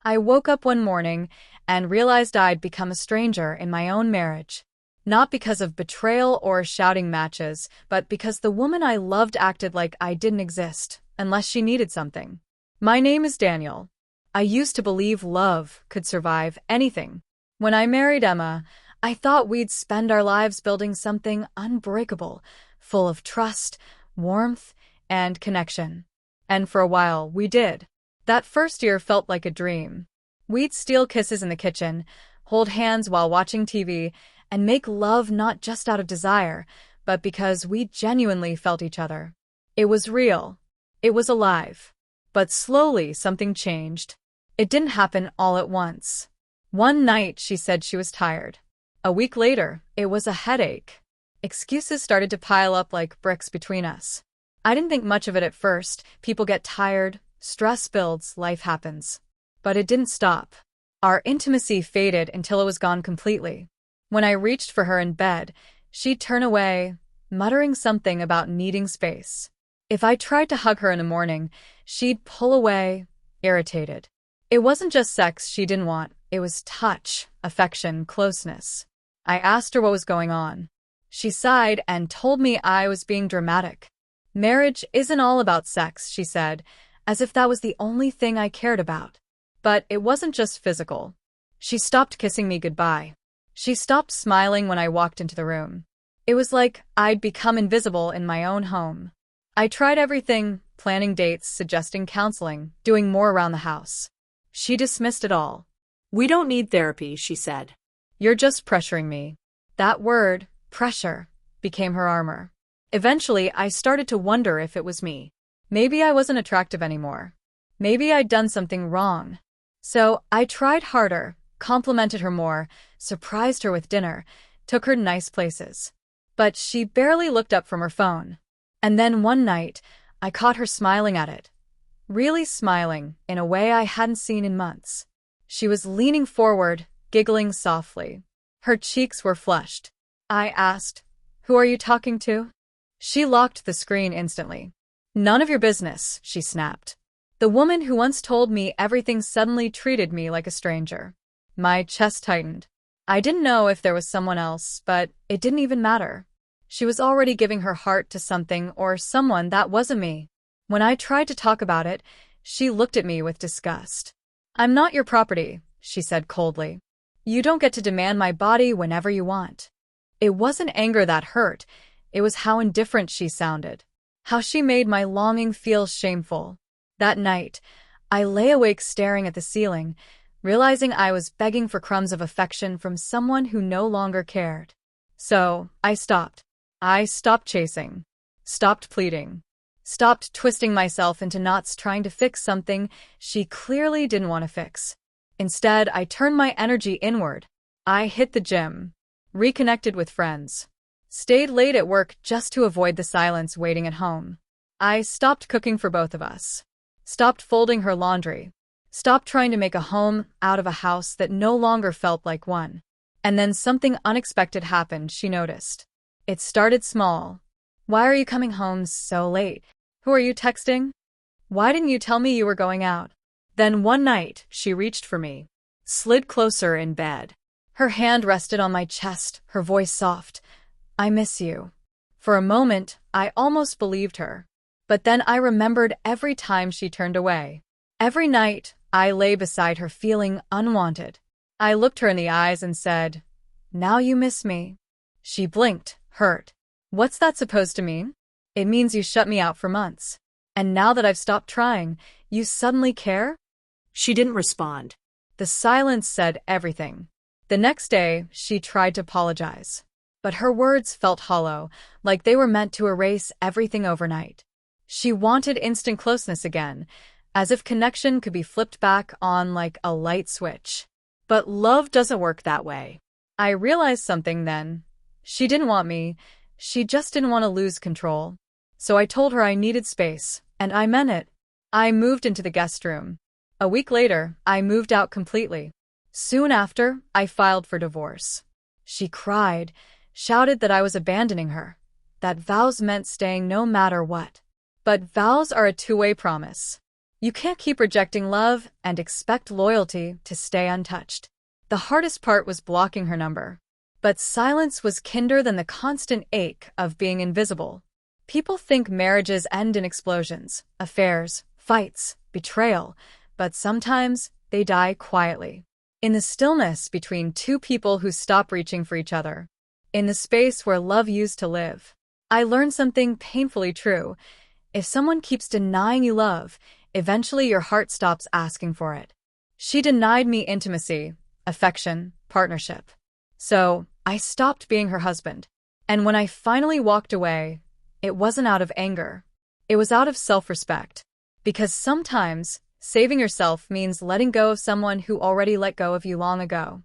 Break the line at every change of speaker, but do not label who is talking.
I woke up one morning and realized I'd become a stranger in my own marriage. Not because of betrayal or shouting matches, but because the woman I loved acted like I didn't exist, unless she needed something. My name is Daniel. I used to believe love could survive anything. When I married Emma, I thought we'd spend our lives building something unbreakable, full of trust, warmth, and connection. And for a while, we did. That first year felt like a dream. We'd steal kisses in the kitchen, hold hands while watching TV, and make love not just out of desire, but because we genuinely felt each other. It was real. It was alive. But slowly, something changed. It didn't happen all at once. One night, she said she was tired. A week later, it was a headache. Excuses started to pile up like bricks between us. I didn't think much of it at first. People get tired, stress builds, life happens. But it didn't stop. Our intimacy faded until it was gone completely. When I reached for her in bed, she'd turn away, muttering something about needing space. If I tried to hug her in the morning, she'd pull away, irritated. It wasn't just sex she didn't want, it was touch, affection, closeness. I asked her what was going on. She sighed and told me I was being dramatic. Marriage isn't all about sex, she said, as if that was the only thing I cared about. But it wasn't just physical. She stopped kissing me goodbye. She stopped smiling when I walked into the room. It was like I'd become invisible in my own home. I tried everything, planning dates, suggesting counseling, doing more around the house. She dismissed it all.
"We don't need therapy," she said.
"You're just pressuring me." That word, pressure, became her armor. Eventually, I started to wonder if it was me. Maybe I wasn't attractive anymore. Maybe I'd done something wrong. So I tried harder, complimented her more, surprised her with dinner, took her nice places. But she barely looked up from her phone. And then one night, I caught her smiling at it. Really smiling, in a way I hadn't seen in months. She was leaning forward, giggling softly. Her cheeks were flushed. I asked, "Who are you talking to?" She locked the screen instantly. "None of your business," she snapped. The woman who once told me everything suddenly treated me like a stranger. My chest tightened. I didn't know if there was someone else, but it didn't even matter. She was already giving her heart to something or someone that wasn't me. When I tried to talk about it, she looked at me with disgust. "I'm not your property," she said coldly. "You don't get to demand my body whenever you want." It wasn't anger that hurt, it was how indifferent she sounded. How she made my longing feel shameful. That night, I lay awake staring at the ceiling, realizing I was begging for crumbs of affection from someone who no longer cared. So, I stopped. I stopped chasing. Stopped pleading. Stopped twisting myself into knots trying to fix something she clearly didn't want to fix. Instead, I turned my energy inward. I hit the gym. Reconnected with friends. Stayed late at work just to avoid the silence waiting at home. I stopped cooking for both of us. Stopped folding her laundry. Stopped trying to make a home out of a house that no longer felt like one. And then something unexpected happened, she noticed. It started small. "Why are you coming home so late? Who are you texting? Why didn't you tell me you were going out?" Then one night, she reached for me. Slid closer in bed. Her hand rested on my chest, her voice soft. "I miss you." For a moment, I almost believed her. But then I remembered every time she turned away. Every night, I lay beside her feeling unwanted. I looked her in the eyes and said, "Now you miss me." She blinked, hurt. "What's that supposed to mean?" "It means you shut me out for months. And now that I've stopped trying, you suddenly care?"
She didn't respond.
The silence said everything. The next day, she tried to apologize. But her words felt hollow, like they were meant to erase everything overnight. She wanted instant closeness again, as if connection could be flipped back on like a light switch. But love doesn't work that way. I realized something then. She didn't want me, she just didn't want to lose control. So I told her I needed space, and I meant it. I moved into the guest room. A week later, I moved out completely. Soon after, I filed for divorce. She cried, shouted that I was abandoning her, that vows meant staying no matter what. But vows are a two-way promise. You can't keep rejecting love and expect loyalty to stay untouched. The hardest part was blocking her number. But silence was kinder than the constant ache of being invisible. People think marriages end in explosions, affairs, fights, betrayal, but sometimes they die quietly. In the stillness between two people who stop reaching for each other. In the space where love used to live. I learned something painfully true. If someone keeps denying you love, eventually your heart stops asking for it. She denied me intimacy, affection, partnership. So, I stopped being her husband. And when I finally walked away, it wasn't out of anger. It was out of self-respect. Because sometimes, saving yourself means letting go of someone who already let go of you long ago.